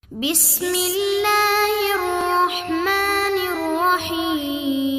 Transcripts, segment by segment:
بسم اللہ الرحمن الرحیم۔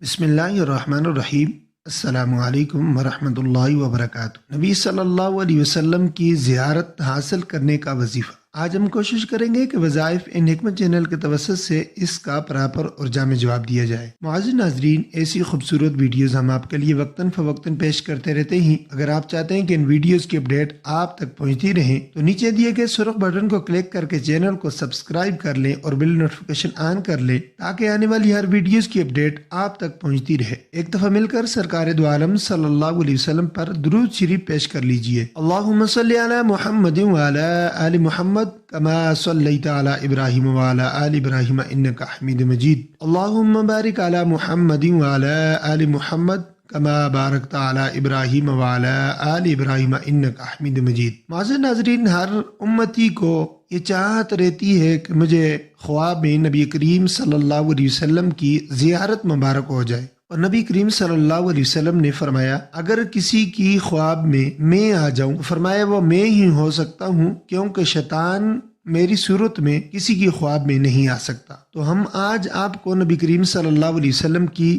بسم اللہ الرحمن الرحیم۔ السلام علیکم ورحمۃ اللہ وبرکاتہ۔ نبی صلی اللہ علیہ وسلم کی زیارت حاصل کرنے کا وظیفہ۔ آج ہم کوشش کریں گے کہ وظائف ان حکمت چینل کے توسط سے اس کا پراپر اور جامع جواب دیا جائے۔ معزز ناظرین، ایسی خوبصورت ویڈیوز ہم آپ کے لیے وقتاً فوقتاً پیش کرتے رہتے ہیں۔ اگر آپ چاہتے ہیں کہ ان ویڈیوز کی اپڈیٹ آپ تک پہنچتی رہیں تو نیچے دیے گئے سرخ بٹن کو کلک کر کے چینل کو سبسکرائب کر لیں اور بل نوٹیفیکیشن آن کر لیں تاکہ آنے والی ہر ویڈیوز کی اپڈیٹ آپ تک پہنچتی رہے۔ ایک دفعہ مل کر سرکار دو عالم صلی اللہ علیہ وسلم پر درود شریف پیش کر لیجئے۔ اللہم صلی علی محمد وعلی آل محمد کما صلیت علی ابراہیم وعلی آل ابراہیم انک حمید مجید۔ اللہم بارک علی محمد وعلی آل محمد کما بارکت علی ابراہیم وعلی آل ابراہیم انک حمید مجید۔ معزز ناظرین، ہر امتی کو یہ چاہت رہتی ہے کہ مجھے خواب میں نبی کریم صلی اللہ علیہ وسلم کی زیارت مبارک ہو جائے، اور نبی کریم صلی اللہ علیہ وسلم نے فرمایا اگر کسی کی خواب میں آ جاؤں، فرمایا وہ میں ہی ہو سکتا ہوں، کیونکہ شیطان میری صورت میں کسی کی خواب میں نہیں آ سکتا۔ تو ہم آج آپ کو نبی کریم صلی اللہ علیہ وسلم کی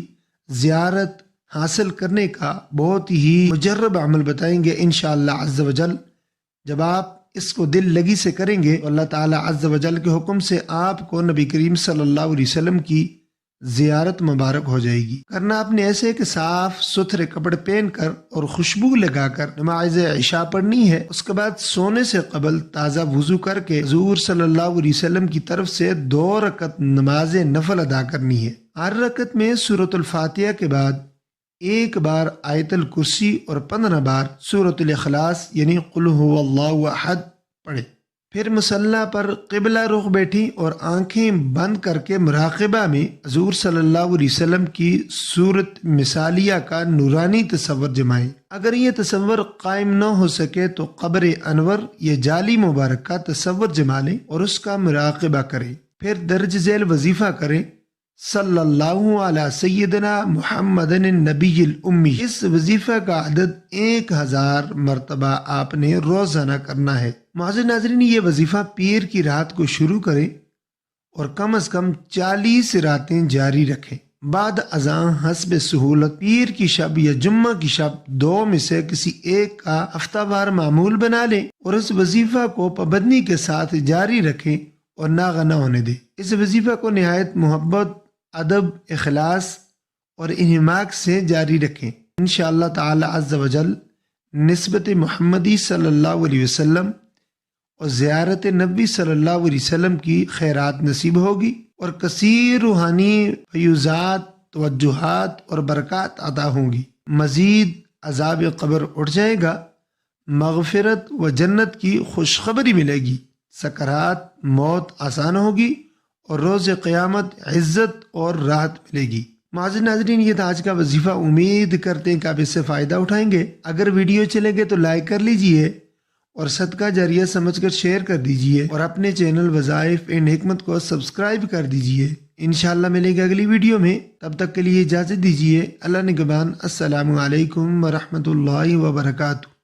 زیارت حاصل کرنے کا بہت ہی مجرب عمل بتائیں گے انشاءاللہ عز و جل۔ جب آپ اس کو دل لگی سے کریں گے تو اللہ تعالیٰ عز و جل کے حکم سے آپ کو نبی کریم صلی اللہ علیہ وسلم کی زیارت مبارک ہو جائے گی۔ کرنا آپ نے ایسے کہ صاف ستھرے کپڑے پہن کر اور خوشبو لگا کر نماز عشاء پڑھنی ہے۔ اس کے بعد سونے سے قبل تازہ وضو کر کے حضور صلی اللہ علیہ وسلم کی طرف سے 2 رکعت نماز نفل ادا کرنی ہے۔ ہر رکعت میں سورۃ الفاتحہ کے بعد 1 بار آیت الکرسی اور 15 بار سورۃ الاخلاص یعنی قل هو اللہ احد پڑھے۔ پھر مصلی پر قبلہ رخ بیٹھی اور آنکھیں بند کر کے مراقبہ میں حضور صلی اللہ علیہ وسلم کی صورت مثالیہ کا نورانی تصور جمائیں۔ اگر یہ تصور قائم نہ ہو سکے تو قبر انور یا جالی مبارک کا تصور جما لیں اور اس کا مراقبہ کریں۔ پھر درج ذیل وظیفہ کریں، صلی اللہ علی سیدنا محمد النبی الامی۔ اس وظیفہ کا عدد 1000 مرتبہ آپ نے روزانہ کرنا ہے۔ معزز ناظرین، یہ وظیفہ پیر کی رات کو شروع کریں اور کم از کم 40 راتیں جاری رکھیں۔ بعد اذان حسب سہولت پیر کی شب یا جمعہ کی شب 2 میں سے کسی ایک کا ہفتہ وار معمول بنا لیں اور اس وظیفہ کو پابندی کے ساتھ جاری رکھیں اور ناغہ نہ ہونے دیں۔ اس وظیفہ کو نہایت محبت، ادب، اخلاص اور انہماک سے جاری رکھیں۔ انشاءاللہ تعالی عز و جل نسبت محمدی صلی اللہ علیہ وسلم اور زیارت نبی صلی اللہ علیہ وسلم کی خیرات نصیب ہوگی اور کثیر روحانی فیوزات، توجہات اور برکات عطا ہوں گی۔ مزید عذاب قبر اٹھ جائے گا، مغفرت و جنت کی خوشخبری ملے گی، سکرات موت آسان ہوگی اور روز قیامت عزت اور راحت ملے گی۔ معزز ناظرین، یہ تھا آج کا وظیفہ۔ امید کرتے ہیں کہ آپ اس سے فائدہ اٹھائیں گے۔ اگر ویڈیو چلے گے تو لائک کر لیجئے اور صدقہ جاریہ سمجھ کر شیئر کر دیجئے اور اپنے چینل وظائف اینڈ حکمت کو سبسکرائب کر دیجئے۔ انشاءاللہ ملے گا اگلی ویڈیو میں، تب تک کے لیے اجازت دیجئے۔ اللہ نگہبان۔ السلام علیکم ورحمۃ اللہ وبرکاتہ۔